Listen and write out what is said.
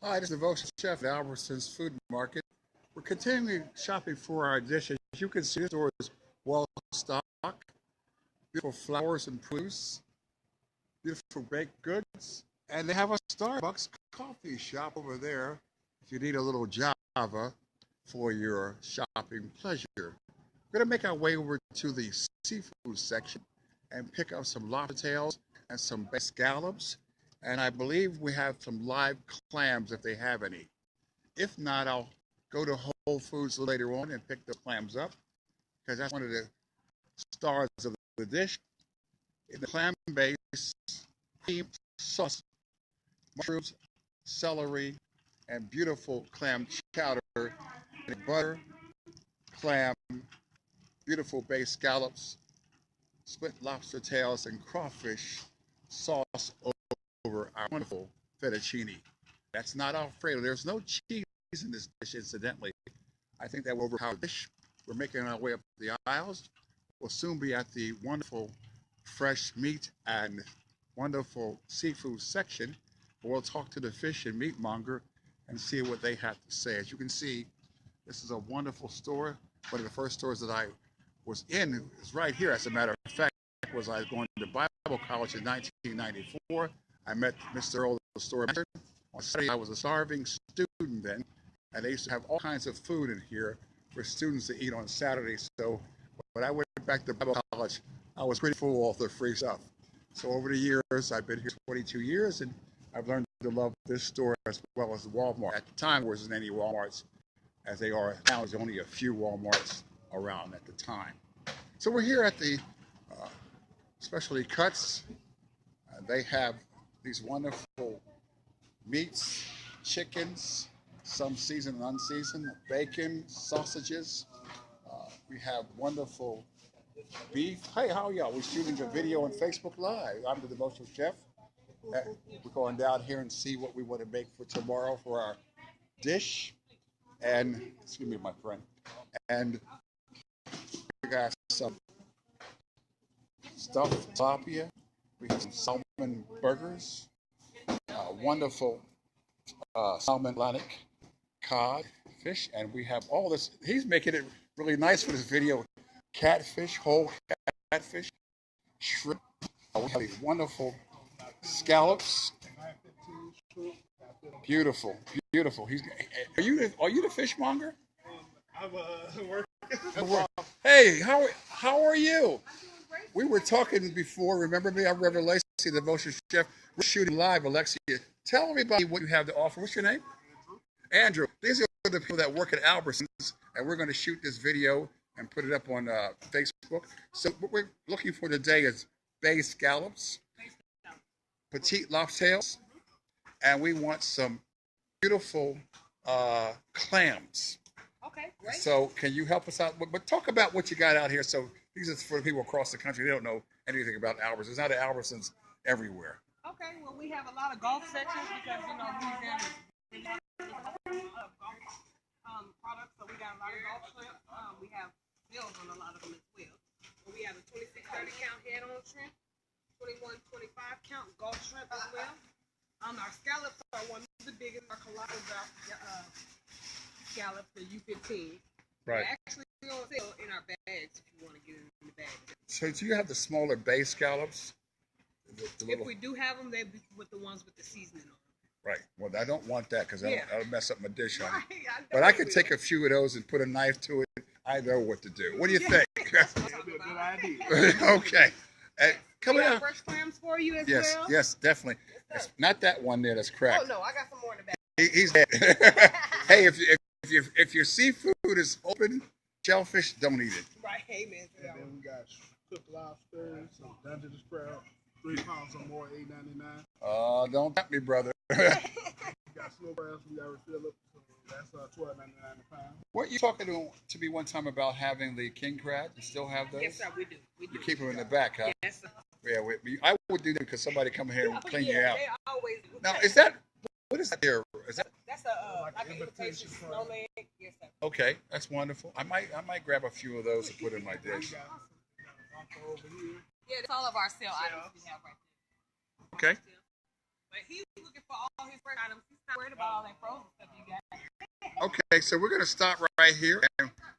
Hi, this is Devotional Chef at Albertson's Food Market. We're continuing shopping for our dishes. As you can see, this store is well stocked. Beautiful flowers and produce, beautiful baked goods. And they have a Starbucks coffee shop over there if you need a little Java for your shopping pleasure. We're going to make our way over to the seafood section and pick up some lobster tails and some scallops. And I believe we have some live clams if they have any. If not, I'll go to Whole Foods later on and pick the clams up because that's one of the stars of the dish. In the clam base, cream sauce, mushrooms, celery, and beautiful clam chowder, butter, clam, beautiful base scallops, split lobster tails, and crawfish sauce over our wonderful fettuccine. That's not Alfredo. There's no cheese in this dish, incidentally. I think that will overpower the dish. We're making our way up the aisles. We'll soon be at the wonderful fresh meat and wonderful seafood section. We'll talk to the fish and meat monger and see what they have to say. As you can see, this is a wonderful store. One of the first stores that I was in is right here. As a matter of fact, was I was going to Bible college in 1994. I met Mr. Earl, the store manager. On Saturday, I was a starving student then, and they used to have all kinds of food in here for students to eat on Saturdays. So when I went back to Bible college, I was pretty full of the free stuff. So over the years, I've been here 22 years, and I've learned to love this store as well as Walmart. At the time, there wasn't any Walmarts as they are now. There's only a few Walmarts around at the time. So we're here at the specialty cuts. They have these wonderful meats, chickens, some seasoned and unseasoned, bacon, sausages. We have wonderful beef. Hey, how are y'all? We're shooting a video on Facebook Live. I'm the Devotional Chef. We're going down here and see what we want to make for tomorrow for our dish. And, excuse me, my friend. And we got some stuffed tilapia. We have some salmon burgers. Wonderful salmon Atlantic cod fish. And we have all this. He's making it really nice for this video. Catfish, whole catfish, shrimp. We have these wonderful scallops. Beautiful, beautiful. Are you the fishmonger? I'm working. Hey, how are you? We were talking before. Remember me? I'm Reverend Lacey, the Devotional Chef. We're shooting live. Alexia, tell everybody what you have to offer. What's your name? Andrew. These are the people that work at Albertsons, and we're going to shoot this video and put it up on Facebook. So what we're looking for today is bay scallops, petite lobster tails, and we want some beautiful clams. Okay, great. So can you help us out? But talk about what you got out here. So these are for the people across the country. They don't know anything about Albertsons. There's not Albertsons everywhere. Okay, well, we have a lot of golf sections because, Louisiana is golf products, so we got a lot of golf shrimp. We have meals on a lot of them as well. So we have a 26-30 count head-on shrimp, 21-25 count golf shrimp as well. Our scallops are one of the biggest, our colossal scallops, the U15. Right. They're actually on sale in our bags if you want to get it in the bag. So do you have the smaller bay scallops? If we do have them, they'll be with the ones with the seasoning on them. Right. Well, I don't want that because that'll mess up my dish. Right, but I could take a few of those and put a knife to it. I know what to do. What do you think? That'd be a good idea. Okay. Coming out. Fresh clams for you as Yes, well? yes, definitely. Yes, It's not that one there that's cracked. Oh, no, I got some more in the bag. He's dead. Hey, if your seafood is open, shellfish, don't eat it. Right, amen. And then we got cooked lobster, some Dungeness crab, 3 pounds or more, $8.99. Don't tempt me, brother. We got snow crabs, we got refill up, so that's $12.99 a pound. Weren't you talking to me one time about having the king crab? You still have those? Yes, sir, we do. You keep them in the back, huh? Yes, sir. Yeah, I would do that because somebody come here and clean you out. They always do. Now, is that what is that there? Is that That's like an invitation snow leg. Yes, sir. okay? That's wonderful. I might grab a few of those and put in my dish. Over here. Yeah, that's all of our sale items we have right there. Okay. But he's looking for all his fresh items. He's not worried about all that frozen stuff you got. Okay, so we're going to stop right here